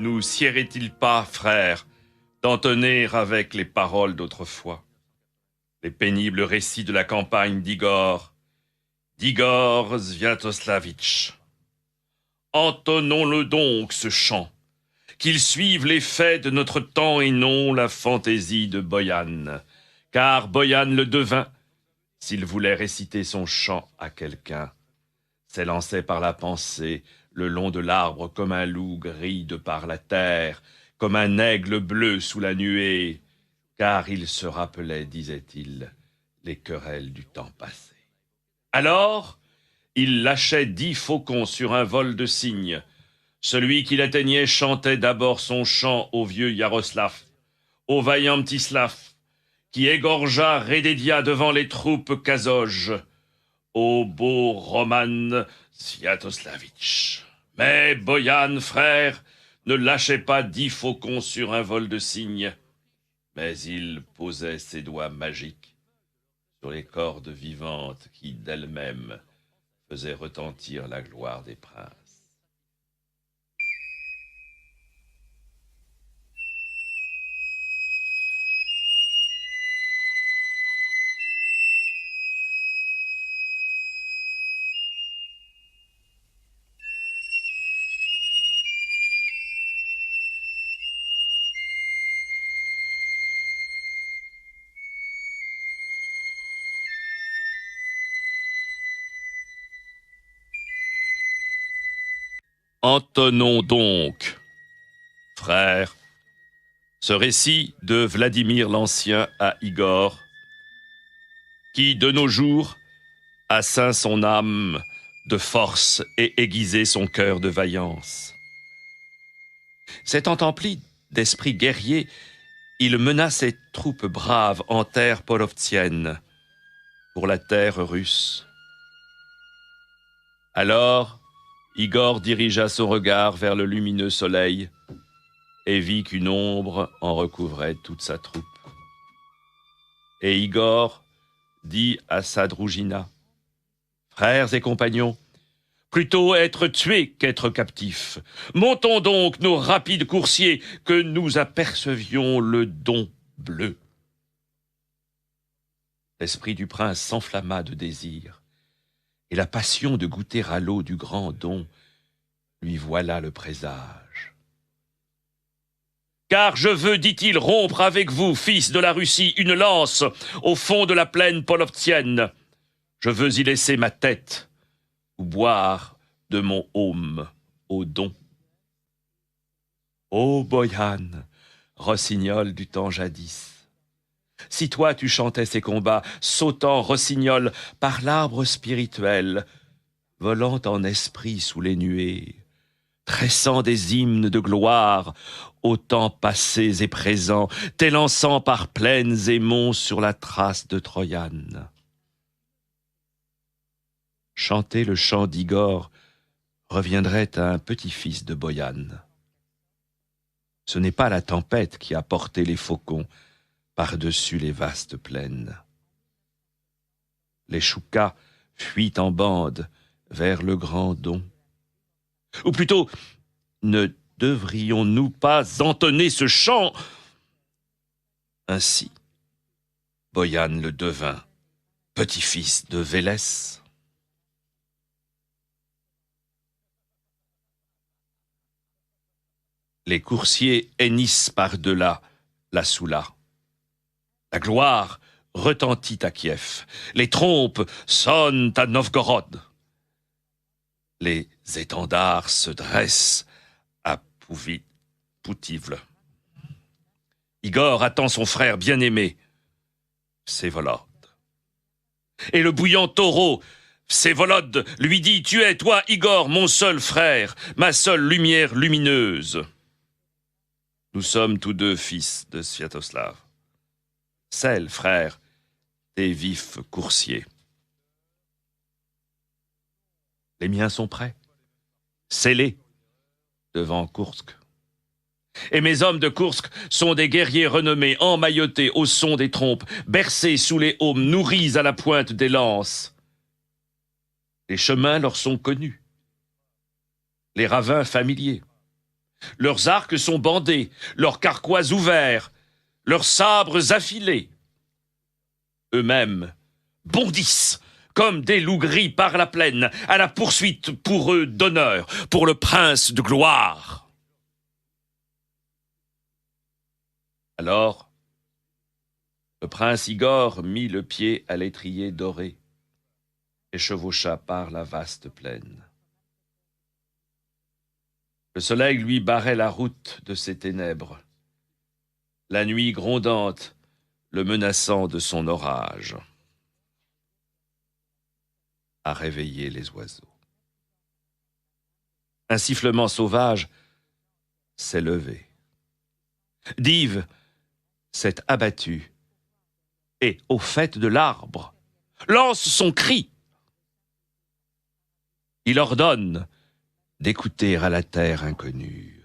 nous siérait-il pas, frères, d'en tenir avec les paroles d'autrefois, les pénibles récits de la campagne d'Igor Sviatoslavitch. Entonnons-le donc, ce chant, qu'il suive les faits de notre temps et non la fantaisie de Boyan, car Boyan le devint, s'il voulait réciter son chant à quelqu'un, s'élançait par la pensée le long de l'arbre comme un loup gris de par la terre, comme un aigle bleu sous la nuée, car il se rappelait, disait-il, les querelles du temps passé. Alors, il lâchait 10 faucons sur un vol de cygnes. Celui qui l'atteignait chantait d'abord son chant au vieux Yaroslav, au vaillant Mtislav, qui égorgea Rededia devant les troupes kazoges, au beau Roman Sviatoslavitch. Mais Boyan, frère, ne lâchait pas 10 faucons sur un vol de cygnes, mais il posait ses doigts magiques sur les cordes vivantes qui, d'elles-mêmes, faisaient retentir la gloire des princes. Entonnons donc, frères, ce récit de Vladimir l'Ancien à Igor, qui, de nos jours, a ceint son âme de force et aiguisé son cœur de vaillance. S'étant empli d'esprit guerrier, il mena ses troupes braves en terre polovtienne, pour la terre russe. Alors, Igor dirigea son regard vers le lumineux soleil et vit qu'une ombre en recouvrait toute sa troupe. Et Igor dit à Sadrougina, « Frères et compagnons, plutôt être tués qu'être captifs. Montons donc nos rapides coursiers, que nous apercevions le Don bleu. » L'esprit du prince s'enflamma de désir, et la passion de goûter à l'eau du grand Don lui voila le présage. « Car je veux, dit-il, rompre avec vous, fils de la Russie, une lance au fond de la plaine polovtienne. Je veux y laisser ma tête, ou boire de mon aume au Don. » Ô Boyan, rossignol du temps jadis, si toi tu chantais ces combats, sautant rossignol par l'arbre spirituel, volant en esprit sous les nuées, tressant des hymnes de gloire aux temps passés et présents, t'élançant par plaines et monts sur la trace de Troyane. Chanter le chant d'Igor reviendrait à un petit-fils de Boyan. Ce n'est pas la tempête qui a porté les faucons par-dessus les vastes plaines. Les choucas fuient en bande vers le grand Don. Ou plutôt, ne devrions-nous pas entonner ce chant? Ainsi, Boyan le devint, petit-fils de Vélès. Les coursiers hennissent par-delà la Soula. La gloire retentit à Kiev. Les trompes sonnent à Novgorod. Les étendards se dressent à Poutivle. Igor attend son frère bien-aimé, Vsevolod. Et le bouillant taureau, Vsevolod, lui dit « Tu es, toi, Igor, mon seul frère, ma seule lumière lumineuse. » Nous sommes tous deux fils de Sviatoslav. Scelle, frère, tes vifs coursiers. Les miens sont prêts, scellés, devant Koursk. Et mes hommes de Koursk sont des guerriers renommés, emmaillotés au son des trompes, bercés sous les aumes, nourris à la pointe des lances. Les chemins leur sont connus, les ravins familiers. Leurs arcs sont bandés, leurs carquois ouverts, leurs sabres affilés. Eux-mêmes bondissent comme des loups gris par la plaine, à la poursuite pour eux d'honneur, pour le prince de gloire. Alors, le prince Igor mit le pied à l'étrier doré et chevaucha par la vaste plaine. Le soleil lui barrait la route de ses ténèbres, la nuit grondante le menaçant de son orage, à réveiller les oiseaux. Un sifflement sauvage s'est levé. Dive s'est abattu et, au faîte de l'arbre, lance son cri. Il ordonne d'écouter à la terre inconnue.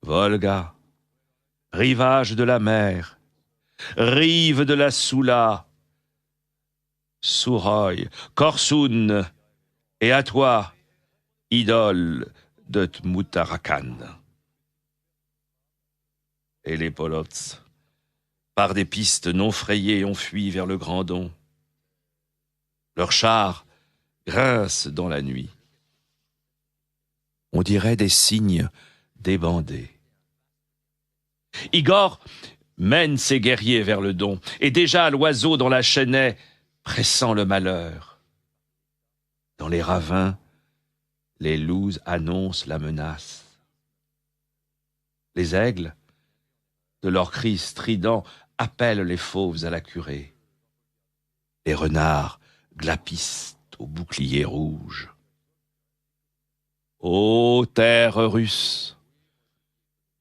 Volga, rivage de la mer, rive de la Soula, Souroï, Korsoun, et à toi, idole de Tmoutarakan. Et les Polots, par des pistes non frayées, ont fui vers le Grand Don. Leurs chars grincent dans la nuit. On dirait des cygnes débandés. Igor mène ses guerriers vers le Don, et déjà l'oiseau dans la chênaie pressant le malheur. Dans les ravins, les loups annoncent la menace. Les aigles, de leurs cris stridents, appellent les fauves à la curée. Les renards glapissent au bouclier rouge. Ô terre russe,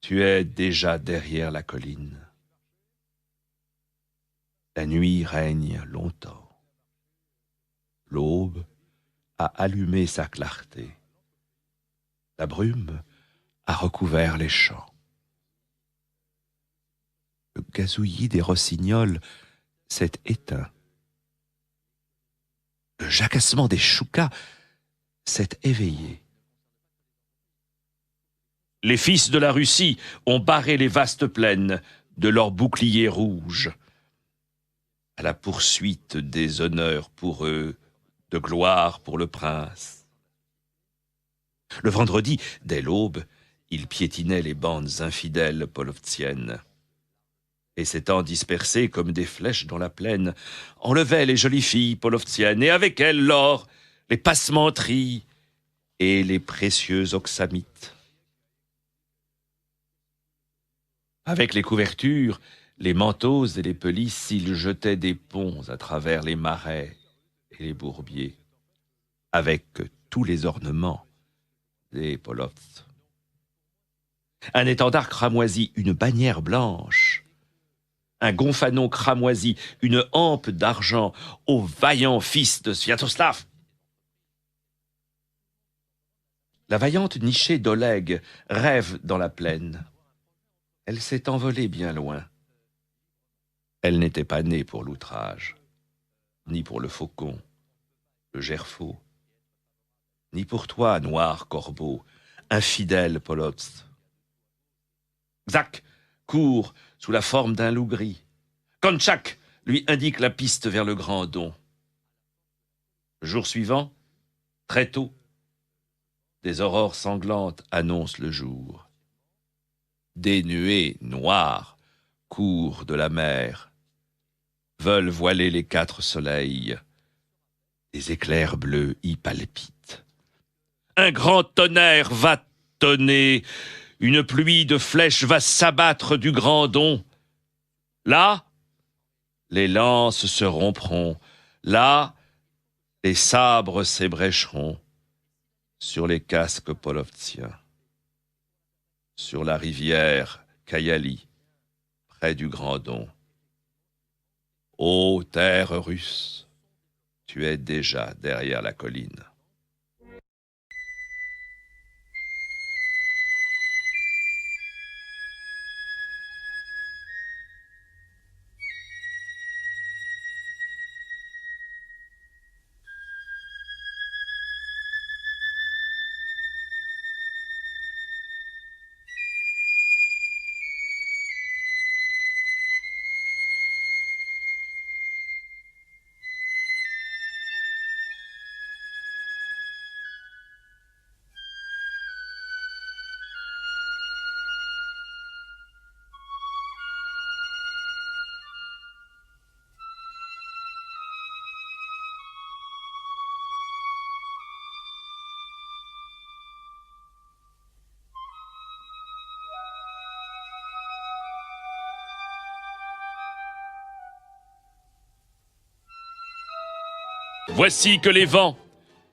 tu es déjà derrière la colline. La nuit règne longtemps. L'aube a allumé sa clarté. La brume a recouvert les champs. Le gazouillis des rossignols s'est éteint. Le jacassement des choucas s'est éveillé. Les fils de la Russie ont barré les vastes plaines de leurs boucliers rouges, à la poursuite des honneurs pour eux, de gloire pour le prince. Le vendredi, dès l'aube, ils piétinaient les bandes infidèles polovtiennes, et s'étant dispersés comme des flèches dans la plaine, enlevaient les jolies filles polovtiennes, et avec elles l'or, les passementeries et les précieux oxamites. Avec les couvertures, les manteaux et les pelisses, ils jetaient des ponts à travers les marais et les bourbiers, avec tous les ornements des Polovts. Un étendard cramoisi, une bannière blanche, un gonfanon cramoisi, une hampe d'argent aux vaillants fils de Sviatoslav. La vaillante nichée d'Oleg rêve dans la plaine. Elle s'est envolée bien loin. Elle n'était pas née pour l'outrage, ni pour le faucon, le gerfaut, ni pour toi, noir corbeau, infidèle Polotz. Xak court sous la forme d'un loup gris. Konchak lui indique la piste vers le Grand Don. Le jour suivant, très tôt, des aurores sanglantes annoncent le jour. Des nuées noires courent de la mer, veulent voiler les 4 soleils. Des éclairs bleus y palpitent. Un grand tonnerre va tonner, une pluie de flèches va s'abattre du Grand Don. Là, les lances se rompront, là, les sabres s'ébrécheront sur les casques polovtiens. Sur la rivière Kayali, près du Grand Don. Ô terre russe, tu es déjà derrière la colline. Voici que les vents,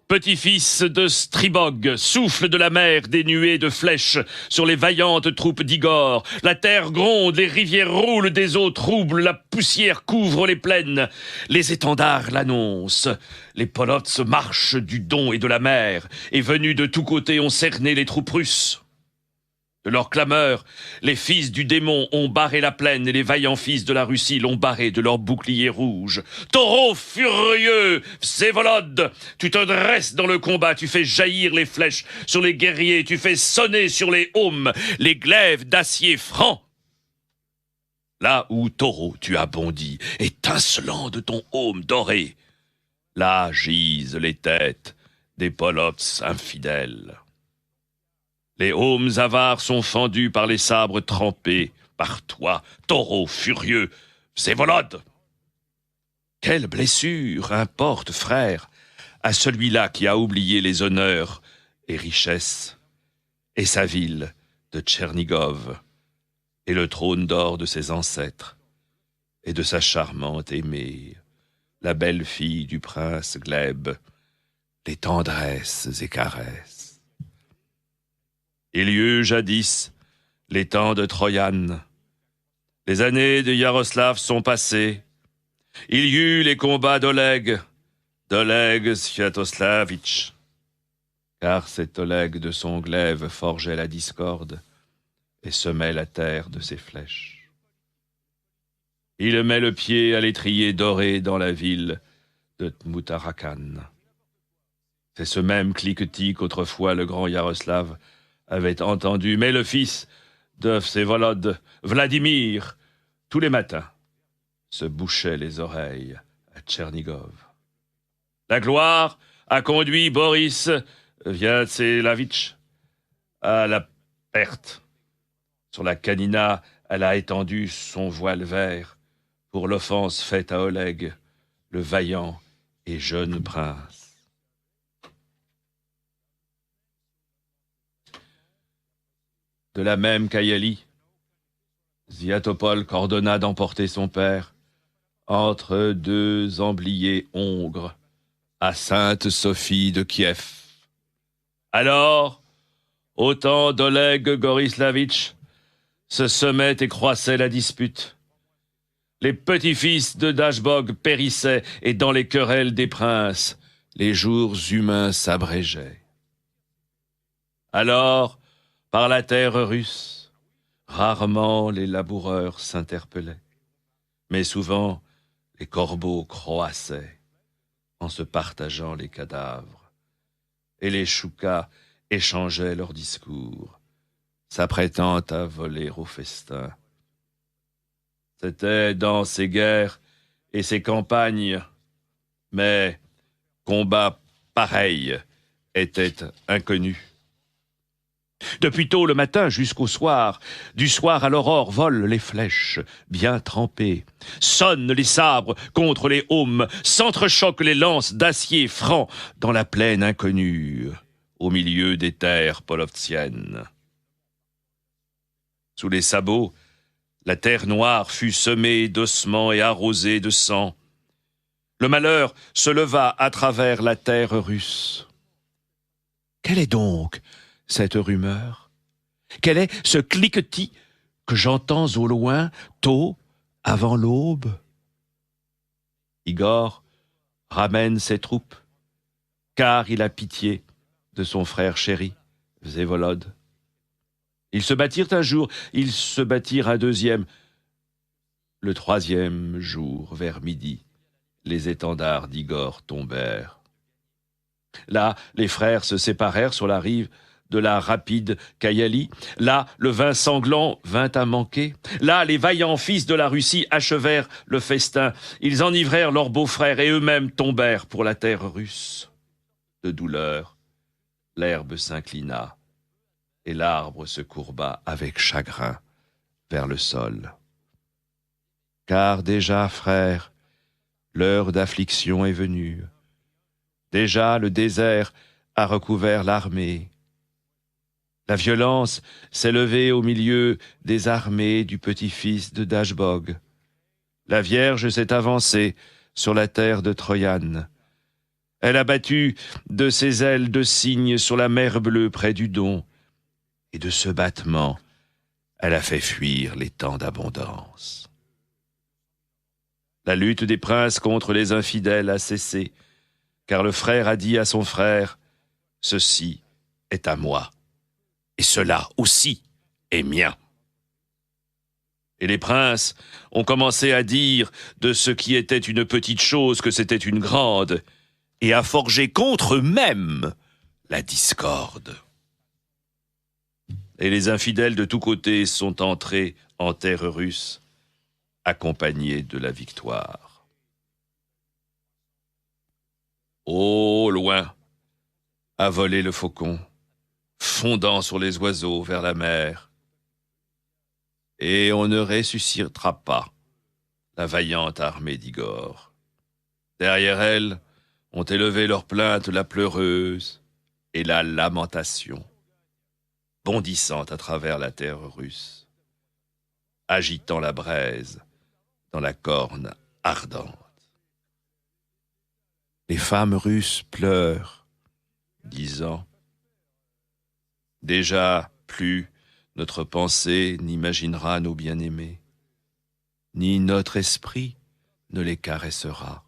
petit-fils de Stribog, soufflent de la mer des nuées de flèches sur les vaillantes troupes d'Igor. La terre gronde, les rivières roulent, des eaux troubles, la poussière couvre les plaines. Les étendards l'annoncent. Les polots marchent du Don et de la mer, et venus de tous côtés ont cerné les troupes russes. De leur clameur, les fils du démon ont barré la plaine et les vaillants fils de la Russie l'ont barré de leurs boucliers rouges. Taureau furieux, Vsevolod, tu te dresses dans le combat, tu fais jaillir les flèches sur les guerriers, tu fais sonner sur les aumes les glaives d'acier franc. Là où, taureau, tu as bondi, étincelant de ton aume doré, là gisent les têtes des polots infidèles. Les aumes avares sont fendus par les sabres trempés, par toi, taureau furieux, Vsevolod. Quelle blessure importe, frère, à celui-là qui a oublié les honneurs et richesses, et sa ville de Tchernigov, et le trône d'or de ses ancêtres, et de sa charmante aimée, la belle fille du prince Gleb, les tendresses et caresses. Il y eut jadis les temps de Troyane. Les années de Yaroslav sont passées. Il y eut les combats d'Oleg Sviatoslavitch. Car cet Oleg de son glaive forgeait la discorde et semait la terre de ses flèches. Il met le pied à l'étrier doré dans la ville de Tmoutarakan. C'est ce même cliquetis qu'autrefois le grand Yaroslav avait entendu, mais le fils de Vsevolod, Vladimir, tous les matins, se bouchait les oreilles à Tchernigov. La gloire a conduit Boris Vyacheslavytch à la perte. Sur la Canina, elle a étendu son voile vert pour l'offense faite à Oleg, le vaillant et jeune prince. De la même Kayalie, Sviatopol ordonna d'emporter son père entre deux embliers hongres à Sainte-Sophie de Kiev. Alors, au temps d'Oleg Gorislavitch, se semait et croissait la dispute. Les petits-fils de Dashbog périssaient et dans les querelles des princes, les jours humains s'abrégeaient. Alors, par la terre russe, rarement les laboureurs s'interpellaient, mais souvent les corbeaux croassaient en se partageant les cadavres, et les choukas échangeaient leurs discours, s'apprêtant à voler au festin. C'était dans ces guerres et ces campagnes, mais combat pareil était inconnu. Depuis tôt le matin jusqu'au soir, du soir à l'aurore volent les flèches, bien trempées. Sonnent les sabres contre les aumes, s'entrechoquent les lances d'acier franc dans la plaine inconnue, au milieu des terres polovtiennes. Sous les sabots, la terre noire fut semée d'ossements et arrosée de sang. Le malheur se leva à travers la terre russe. Quelle est donc cette rumeur? Quel est ce cliquetis que j'entends au loin, tôt, avant l'aube? Igor ramène ses troupes, car il a pitié de son frère chéri, Vsevolod. Ils se battirent un jour, ils se battirent un deuxième. Le troisième jour, vers midi, les étendards d'Igor tombèrent. Là, les frères se séparèrent sur la rive de la rapide Kayalie. Là, le vin sanglant vint à manquer. Là, les vaillants fils de la Russie achevèrent le festin. Ils enivrèrent leurs beaux-frères et eux-mêmes tombèrent pour la terre russe. De douleur, l'herbe s'inclina et l'arbre se courba avec chagrin vers le sol. Car déjà, frères, l'heure d'affliction est venue. Déjà le désert a recouvert l'armée. La violence s'est levée au milieu des armées du petit-fils de Dashbog. La Vierge s'est avancée sur la terre de Troyane. Elle a battu de ses ailes de cygne sur la mer bleue près du Don, et de ce battement, elle a fait fuir les temps d'abondance. La lutte des princes contre les infidèles a cessé, car le frère a dit à son frère, « Ceci est à moi, et cela aussi est mien. » Et les princes ont commencé à dire de ce qui était une petite chose que c'était une grande, et à forger contre eux-mêmes la discorde. Et les infidèles de tous côtés sont entrés en terre russe, accompagnés de la victoire. Au loin a volé le faucon, fondant sur les oiseaux vers la mer. Et on ne ressuscitera pas la vaillante armée d'Igor. Derrière elle ont élevé leur plainte la pleureuse et la lamentation, bondissant à travers la terre russe, agitant la braise dans la corne ardente. Les femmes russes pleurent, disant « Déjà plus notre pensée n'imaginera nos bien-aimés, ni notre esprit ne les caressera,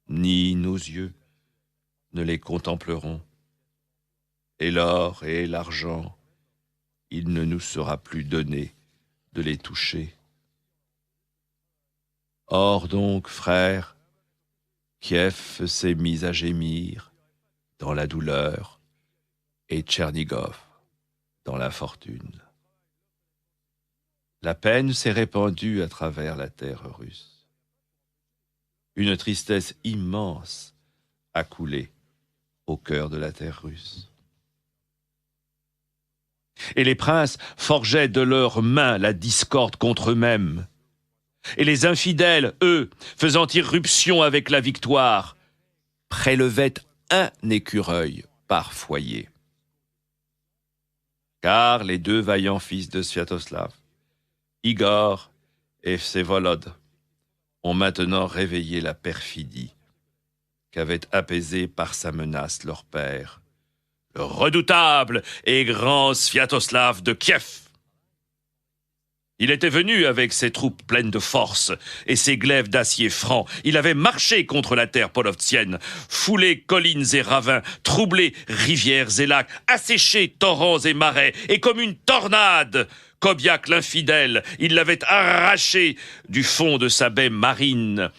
ni nos yeux ne les contempleront. Et l'or et l'argent, il ne nous sera plus donné de les toucher. Or donc, frères, Kiev s'est mis à gémir dans la douleur et Tchernigov dans la fortune. La peine s'est répandue à travers la terre russe. Une tristesse immense a coulé au cœur de la terre russe. Et les princes forgeaient de leurs mains la discorde contre eux-mêmes. Et les infidèles, eux, faisant irruption avec la victoire, prélevaient un écureuil par foyer. Car les deux vaillants fils de Sviatoslav, Igor et Vsevolod, ont maintenant réveillé la perfidie qu'avait apaisée par sa menace leur père, le redoutable et grand Sviatoslav de Kiev. Il était venu avec ses troupes pleines de force et ses glaives d'acier franc. Il avait marché contre la terre polovtienne, foulé collines et ravins, troublé rivières et lacs, asséché torrents et marais, et comme une tornade, Kobiak l'infidèle, il l'avait arraché du fond de sa baie marine,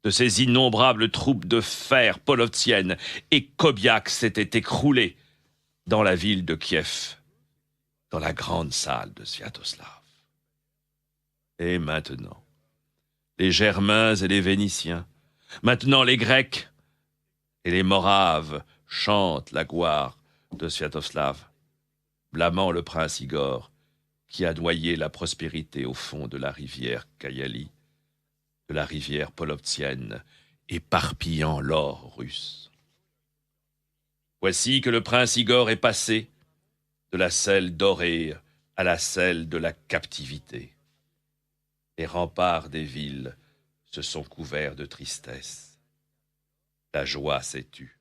de ses innombrables troupes de fer polovtiennes, et Kobiak s'était écroulé dans la ville de Kiev, dans la grande salle de Sviatoslav. Et maintenant, les Germains et les Vénitiens, maintenant les Grecs et les Moraves chantent la gloire de Sviatoslav, blâmant le prince Igor qui a noyé la prospérité au fond de la rivière Kayali, de la rivière polovtienne, éparpillant l'or russe. Voici que le prince Igor est passé de la selle dorée à la selle de la captivité. Les remparts des villes se sont couverts de tristesse. La joie s'est tue.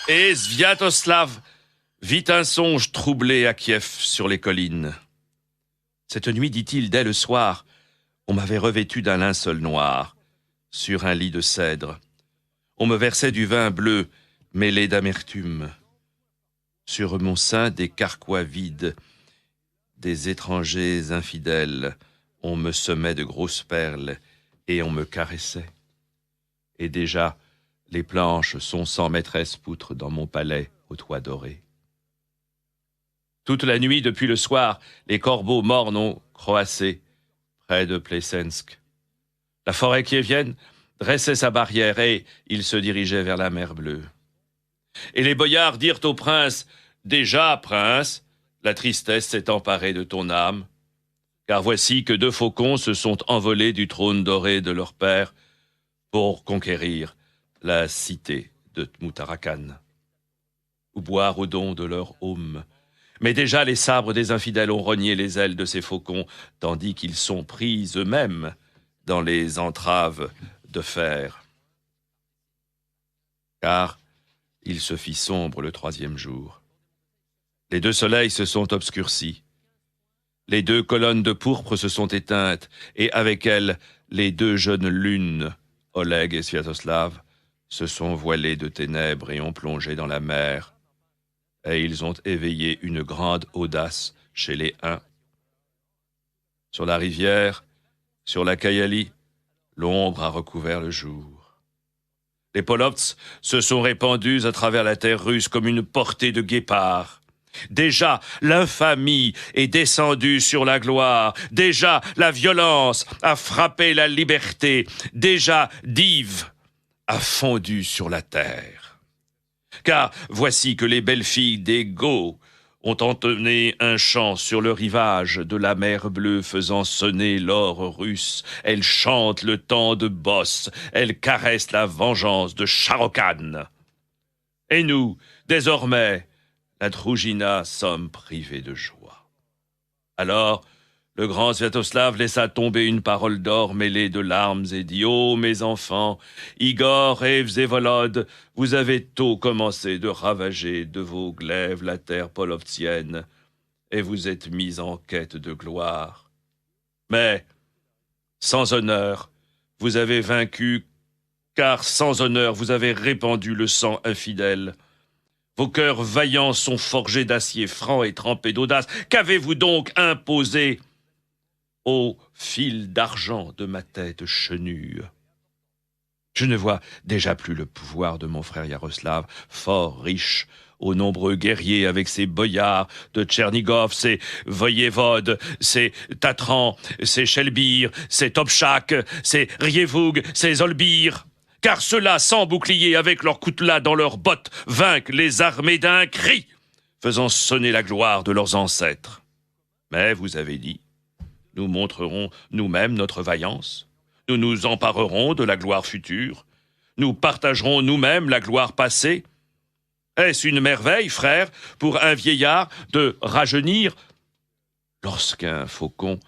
Et Sviatoslav vit un songe troublé à Kiev sur les collines. Cette nuit, dit-il, dès le soir, on m'avait revêtu d'un linceul noir, sur un lit de cèdre. On me versait du vin bleu mêlé d'amertume. Sur mon sein des carquois vides, des étrangers infidèles, on me semait de grosses perles et on me caressait. Et déjà, les planches sont sans maîtresse poutre dans mon palais au toit doré. Toute la nuit, depuis le soir, les corbeaux mornes ont croassé près de Plesensk. La forêt kievienne dressait sa barrière et il se dirigeait vers la mer Bleue. Et les boyards dirent au prince, « Déjà, prince, la tristesse s'est emparée de ton âme, car voici que 2 faucons se sont envolés du trône doré de leur père pour conquérir la cité de Tmoutarakan, ou boire au don de leur aume. Mais déjà les sabres des infidèles ont rogné les ailes de ces faucons, tandis qu'ils sont pris eux-mêmes dans les entraves de fer. Car il se fit sombre le 3e jour. Les 2 soleils se sont obscurcis. Les 2 colonnes de pourpre se sont éteintes, et avec elles, les 2 jeunes lunes, Oleg et Sviatoslav, se sont voilés de ténèbres et ont plongé dans la mer. Et ils ont éveillé une grande audace chez les Huns. Sur la rivière, sur la Kayalie, l'ombre a recouvert le jour. Les Polovts se sont répandus à travers la terre russe comme une portée de guépards. Déjà, l'infamie est descendue sur la gloire. Déjà, la violence a frappé la liberté. Déjà, Div a fondu sur la terre. Car voici que les belles filles des Goths ont entonné un chant sur le rivage de la mer Bleue faisant sonner l'or russe. Elles chantent le temps de Boss, elles caressent la vengeance de Charokhan. Et nous, désormais, la Droujina sommes privés de joie. Alors, le grand Sviatoslav laissa tomber une parole d'or mêlée de larmes et dit « Oh, mes enfants, Igor et Vsevolod, vous avez tôt commencé de ravager de vos glaives la terre polovtienne, et vous êtes mis en quête de gloire. Mais, sans honneur, vous avez vaincu, car sans honneur, vous avez répandu le sang infidèle. Vos cœurs vaillants sont forgés d'acier franc et trempés d'audace. Qu'avez-vous donc imposé au fil d'argent de ma tête chenue? Je ne vois déjà plus le pouvoir de mon frère Yaroslav, fort riche, aux nombreux guerriers avec ses boyards de Tchernigov, ses voyévodes, ses Tatrans, ses Chelbir, ses Topchak, ses Rievoug, ses Olbir. Car ceux-là, sans bouclier, avec leurs coutelas dans leurs bottes, vainquent les armées d'un cri, faisant sonner la gloire de leurs ancêtres. Mais vous avez dit, nous montrerons nous-mêmes notre vaillance, nous nous emparerons de la gloire future, nous partagerons nous-mêmes la gloire passée. Est-ce une merveille, frère, pour un vieillard de rajeunir? Lorsqu'un faucon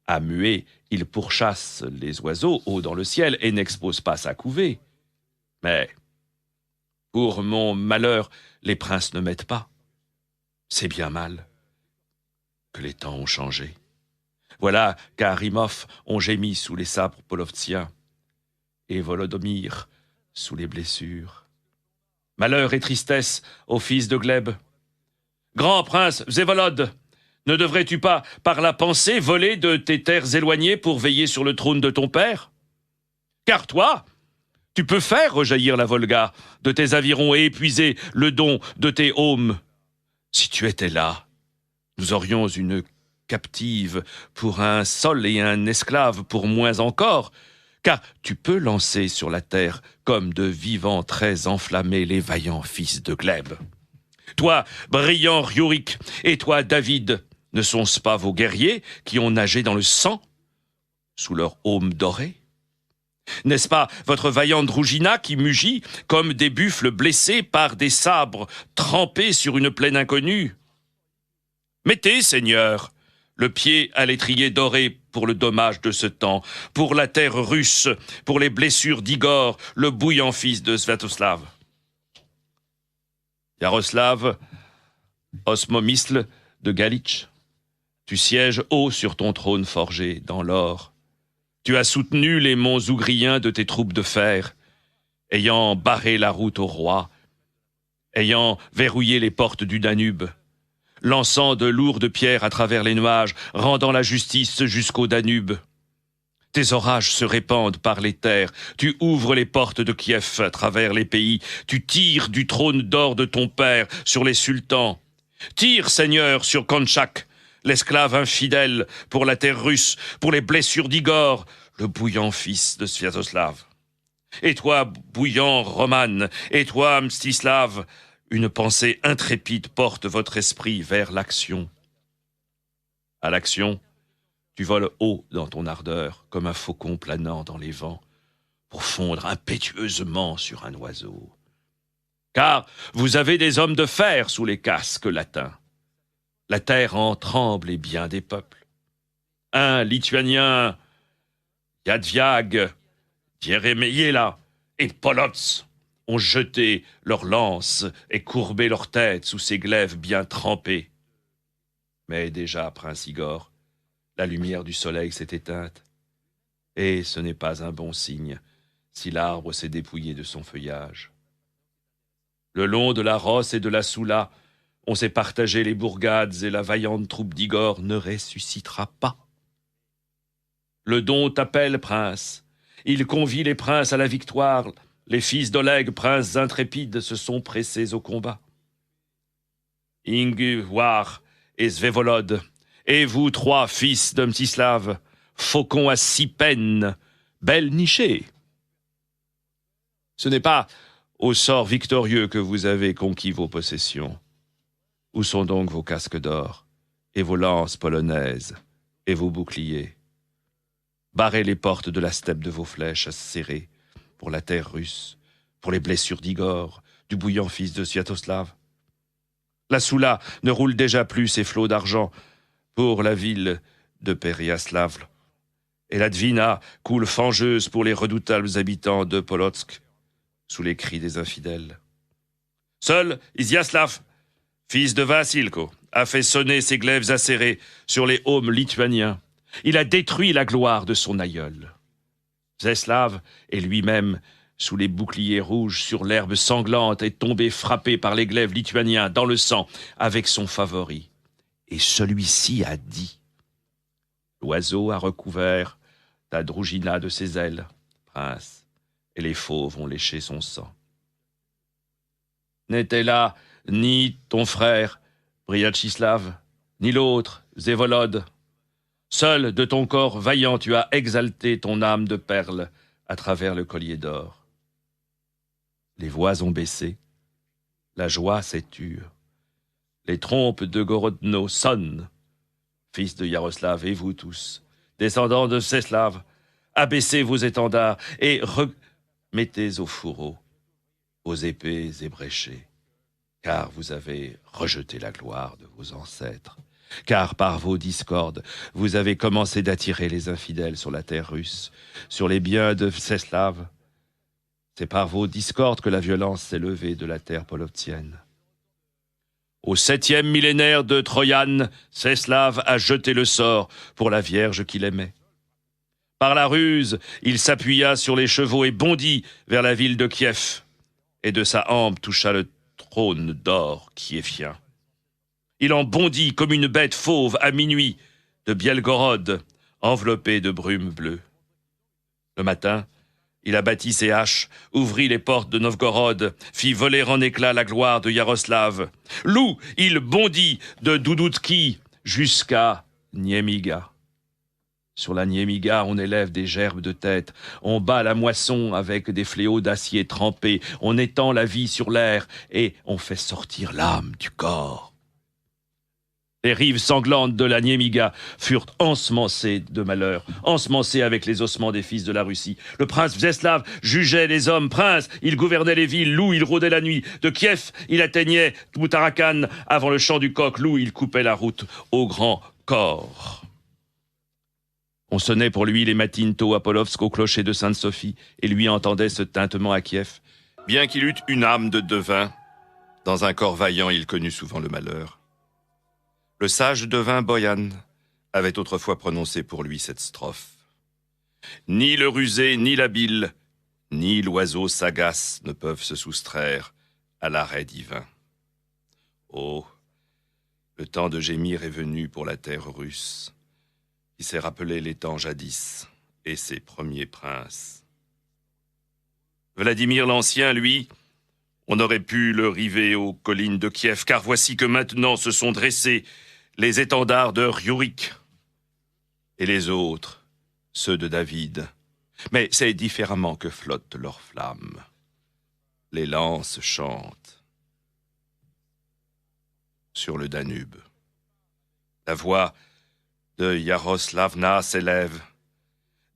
a mué, il pourchasse les oiseaux haut dans le ciel et n'expose pas sa couvée. Mais, pour mon malheur, les princes ne m'aident pas. C'est bien mal que les temps ont changé. Voilà qu'Arimov ont gémi sous les sabres polovtiens et Volodomir sous les blessures. Malheur et tristesse au fils de Gleb. Grand prince Vsevolod, ne devrais-tu pas, par la pensée, voler de tes terres éloignées pour veiller sur le trône de ton père? Car toi, tu peux faire rejaillir la Volga de tes avirons et épuiser le don de tes aumes. Si tu étais là, nous aurions une captive pour un sol et un esclave pour moins encore, car tu peux lancer sur la terre comme de vivants traits enflammés les vaillants fils de Gleb. Toi, brillant Riorik, et toi, David, ne sont-ce pas vos guerriers qui ont nagé dans le sang, sous leur aume doré? N'est-ce pas votre vaillante Droujina qui mugit comme des buffles blessés par des sabres trempés sur une plaine inconnue? Mettez, Seigneur, le pied à l'étrier doré pour le dommage de ce temps, pour la terre russe, pour les blessures d'Igor, le bouillant fils de Sviatoslav. Yaroslav, Osmomisl de Galitch, tu sièges haut sur ton trône forgé dans l'or. Tu as soutenu les monts ougriens de tes troupes de fer, ayant barré la route au roi. ayant verrouillé les portes du Danube, lançant de lourdes pierres à travers les nuages, rendant la justice jusqu'au Danube. Tes orages se répandent par les terres, tu ouvres les portes de Kiev à travers les pays, tu tires du trône d'or de ton père sur les sultans. Tire, Seigneur, sur Konchak, l'esclave infidèle, pour la terre russe, pour les blessures d'Igor, le bouillant fils de Sviatoslav. Et toi, bouillant Roman, et toi, Mstislav, une pensée intrépide porte votre esprit vers l'action. À l'action, tu voles haut dans ton ardeur, comme un faucon planant dans les vents, pour fondre impétueusement sur un oiseau. Car vous avez des hommes de fer sous les casques latins. La terre en tremble et bien des peuples. Un Lituanien, Yadviag, Dieremeïela et Polotz ont jeté leurs lances et courbé leurs têtes sous ces glaives bien trempés. Mais déjà, prince Igor, la lumière du soleil s'est éteinte, et ce n'est pas un bon signe si l'arbre s'est dépouillé de son feuillage. Le long de la Rosse et de la Soula, on s'est partagé les bourgades et la vaillante troupe d'Igor ne ressuscitera pas. Le Don t'appelle, prince. Il convie les princes à la victoire. Les fils d'Oleg, princes intrépides, se sont pressés au combat. Ingvar et Svevolod, et vous trois, fils de Mstislav, faucons à 6 peines, belle nichée. Ce n'est pas au sort victorieux que vous avez conquis vos possessions. Où sont donc vos casques d'or, et vos lances polonaises, et vos boucliers? Barrez les portes de la steppe de vos flèches serrées, pour la terre russe, pour les blessures d'Igor, du bouillant fils de Sviatoslav. La Soula ne roule déjà plus ses flots d'argent pour la ville de Periaslav, et la Dvina coule fangeuse pour les redoutables habitants de Polotsk, sous les cris des infidèles. Seul Izyaslav, fils de Vassilko, a fait sonner ses glaives acérés sur les aumes lituaniens. Il a détruit la gloire de son aïeul. Vseslav est lui-même, sous les boucliers rouges, sur l'herbe sanglante, est tombé frappé par les glaives lituaniens dans le sang avec son favori. Et celui-ci a dit: l'oiseau a recouvert ta Drougina de ses ailes, prince, et les fauves ont léché son sang. N'était là ni ton frère, Bryachislav, ni l'autre, Zévolod. Seul de ton corps vaillant tu as exalté ton âme de perle à travers le collier d'or. Les voix ont baissé, la joie s'est tue. Les trompes de Gorodno sonnent. Fils de Yaroslav, et vous tous, descendants de Vseslav, abaissez vos étendards et remettez au fourreau vos épées ébréchées, car vous avez rejeté la gloire de vos ancêtres, car par vos discordes, vous avez commencé d'attirer les infidèles sur la terre russe, sur les biens de Vseslav. C'est par vos discordes que la violence s'est levée de la terre polotzienne. Au 7e millénaire de Troyan, Vseslav a jeté le sort pour la vierge qu'il aimait. Par la ruse, il s'appuya sur les chevaux et bondit vers la ville de Kiev, et de sa hampe toucha le trône d'or kievien. Il en bondit comme une bête fauve à minuit de Bielgorod, enveloppée de brume bleue. Le matin, il abattit ses haches, ouvrit les portes de Novgorod, fit voler en éclats la gloire de Yaroslav. Loup, il bondit de Doudoutki jusqu'à Niemiga. Sur la Niemiga, on élève des gerbes de tête, on bat la moisson avec des fléaux d'acier trempés, on étend la vie sur l'air et on fait sortir l'âme du corps. Les rives sanglantes de la Niemiga furent ensemencées de malheur, ensemencées avec les ossements des fils de la Russie. Le prince Vseslav jugeait les hommes princes, il gouvernait les villes, Loup, il rôdait la nuit. De Kiev, il atteignait Tmoutarakan avant le chant du coq, Loup, il coupait la route au grand corps. On sonnait pour lui les matines tôt à Polovsk au clocher de Sainte-Sophie, et lui entendait ce tintement à Kiev. Bien qu'il eût une âme de devin, dans un corps vaillant, il connut souvent le malheur. Le sage devin Boyan avait autrefois prononcé pour lui cette strophe. Ni le rusé, ni l'habile, ni l'oiseau sagace ne peuvent se soustraire à l'arrêt divin. Oh, le temps de gémir est venu pour la terre russe, qui s'est rappelé les temps jadis et ses premiers princes. Vladimir l'Ancien, lui, on aurait pu le river aux collines de Kiev, car voici que maintenant se sont dressés les étendards de Rurik et les autres, ceux de David. Mais c'est différemment que flottent leurs flammes. Les lances chantent sur le Danube. La voix de Yaroslavna s'élève.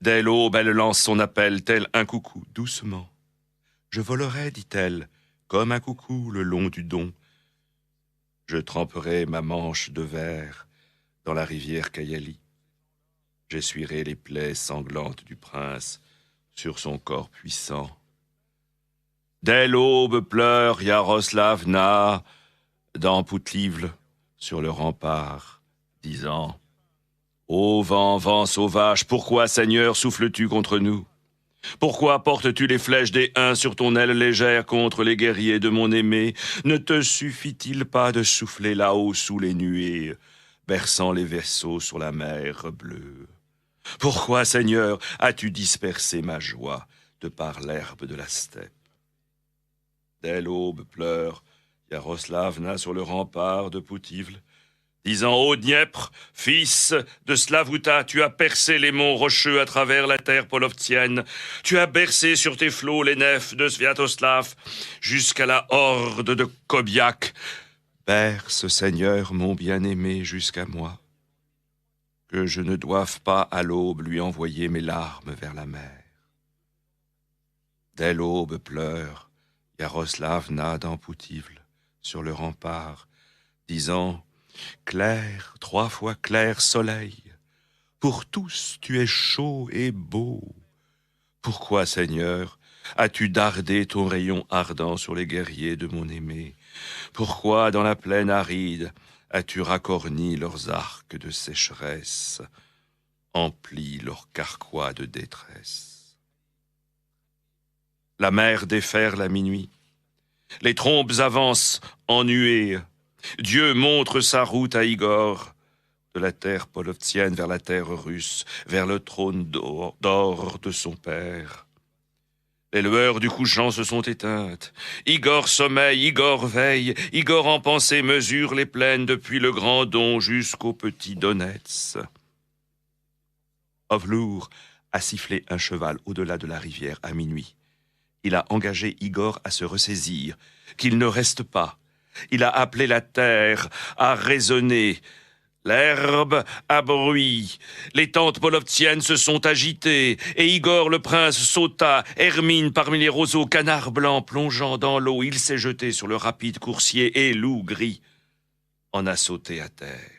Dès l'aube, elle lance son appel, tel un coucou, doucement. Je volerai, dit-elle, comme un coucou le long du Don. Je tremperai ma manche de verre dans la rivière Kayali. J'essuierai les plaies sanglantes du prince sur son corps puissant. Dès l'aube pleure Yaroslavna dans Poutlivle sur le rempart, disant « Ô vent, vent sauvage, pourquoi, Seigneur, souffles-tu contre nous? Pourquoi portes-tu les flèches des Huns sur ton aile légère contre les guerriers de mon aimé? Ne te suffit-il pas de souffler là-haut sous les nuées, berçant les vaisseaux sur la mer bleue? Pourquoi, Seigneur, as-tu dispersé ma joie de par l'herbe de la steppe? Dès l'aube pleure Yaroslavna sur le rempart de Poutivle, disant « Ô Dniepr, fils de Slavuta, tu as percé les monts rocheux à travers la terre polovtienne, tu as bercé sur tes flots les nefs de Sviatoslav jusqu'à la horde de Kobiak. Berce, Seigneur, mon bien-aimé, jusqu'à moi, que je ne doive pas à l'aube lui envoyer mes larmes vers la mer. » Dès l'aube pleure Yaroslavna dans Poutivle, sur le rempart, disant « Clair, 3 fois clair soleil, pour tous tu es chaud et beau. Pourquoi, Seigneur, as-tu dardé ton rayon ardent sur les guerriers de mon aimé? Pourquoi, dans la plaine aride, as-tu racorni leurs arcs de sécheresse, empli leurs carquois de détresse? La mer déferle à minuit, les trompes avancent en nuées. Dieu montre sa route à Igor, de la terre polovtienne vers la terre russe, vers le trône d'or de son père. Les lueurs du couchant se sont éteintes. Igor sommeille, Igor veille, Igor en pensée mesure les plaines depuis le Grand Don jusqu'au petit Donetsk. Ovlour a sifflé un cheval au-delà de la rivière à minuit. Il a engagé Igor à se ressaisir, qu'il ne reste pas. Il a appelé la terre à résonner. L'herbe a brui. Les tentes polovtiennes se sont agitées, et Igor le prince sauta, Hermine parmi les roseaux, canard blanc plongeant dans l'eau. Il s'est jeté sur le rapide coursier, et loup gris en a sauté à terre.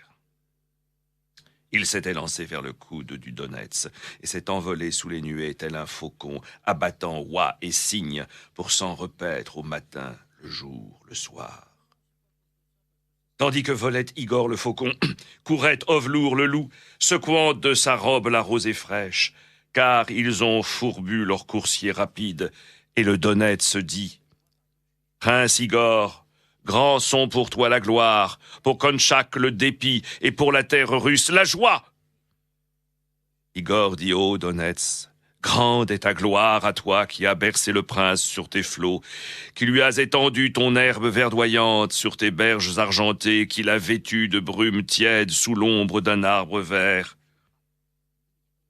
Il s'était lancé vers le coude du Donetsk et s'est envolé sous les nuées tel un faucon, abattant oies et cygnes pour s'en repaître au matin, le jour, le soir. Tandis que volait Igor le faucon, courait Ovlour le loup, secouant de sa robe la rosée fraîche, car ils ont fourbu leur coursier rapide, et le Donetsk se dit « Prince Igor, grands sont pour toi la gloire, pour Konchak le dépit, et pour la terre russe la joie. » Igor dit « Ô Donetsk, grande est ta gloire à toi qui as bercé le prince sur tes flots, qui lui as étendu ton herbe verdoyante sur tes berges argentées, qui l'a vêtu de brume tiède sous l'ombre d'un arbre vert.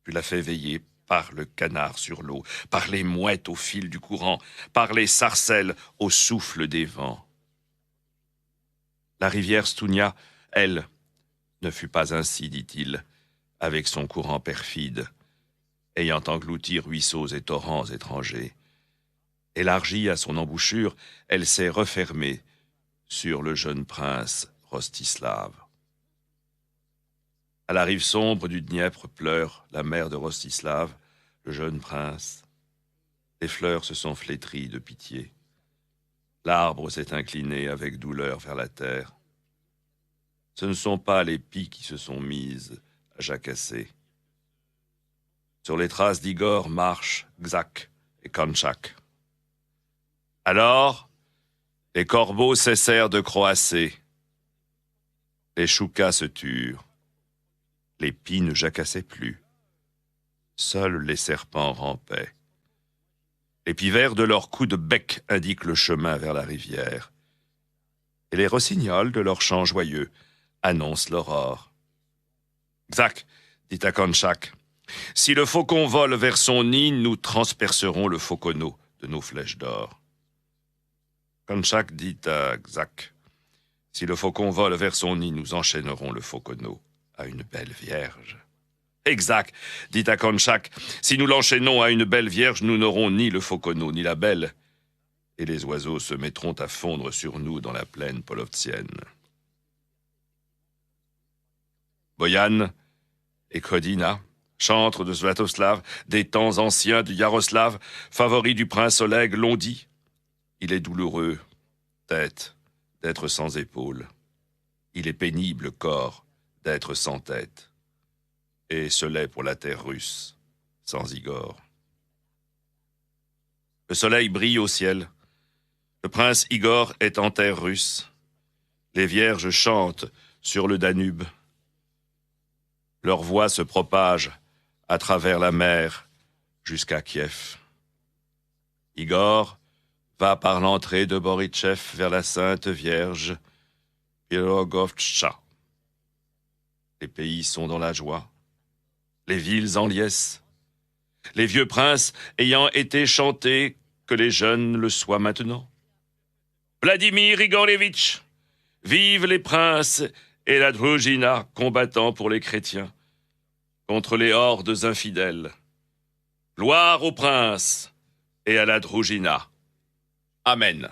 Tu l'as fait veiller par le canard sur l'eau, par les mouettes au fil du courant, par les sarcelles au souffle des vents. La rivière Stounia, elle, ne fut pas ainsi, dit-il, avec son courant perfide, ayant englouti ruisseaux et torrents étrangers. Élargie à son embouchure, elle s'est refermée sur le jeune prince Rostislav. À la rive sombre du Dniepr pleure la mère de Rostislav, le jeune prince. Les fleurs se sont flétries de pitié. L'arbre s'est incliné avec douleur vers la terre. Ce ne sont pas les pies qui se sont mises à jacasser. Sur les traces d'Igor marchent Gzak et Konchak. Alors, Les corbeaux cessèrent de croasser. Les choucas se turent. Les pies ne jacassaient plus. Seuls les serpents rampaient. Les pivers de leurs coups de bec indiquent le chemin vers la rivière. Et les rossignols de leurs chants joyeux annoncent l'aurore. Xac, dit Akonchak, si le faucon vole vers son nid, nous transpercerons le fauconneau de nos flèches d'or. Konchak dit à Xac, si le faucon vole vers son nid, nous enchaînerons le fauconneau à une belle vierge. Exact, dit Akonchak, si nous l'enchaînons à une belle vierge, nous n'aurons ni le fauconneau ni la belle, et les oiseaux se mettront à fondre sur nous dans la plaine polovtienne. Boyan et Kodina, chantres de Svatoslav, des temps anciens de Yaroslav, favoris du prince Oleg, l'ont dit. Il est douloureux, tête, d'être sans épaules. Il est pénible, corps, d'être sans tête. Et ce l'est pour la terre russe, sans Igor. Le soleil brille au ciel. Le prince Igor est en terre russe. Les vierges chantent sur le Danube. Leur voix se propage à travers la mer jusqu'à Kiev. Igor va par l'entrée de Boritchev vers la Sainte Vierge, Pirogovtcha. Les pays sont dans la joie, les villes en liesse, les vieux princes ayant été chantés, que les jeunes le soient maintenant. Vladimir Igorevitch, vive les princes et la Druzhina combattant pour les chrétiens, contre les hordes infidèles. Gloire aux princes et à la Druzhina. Amen.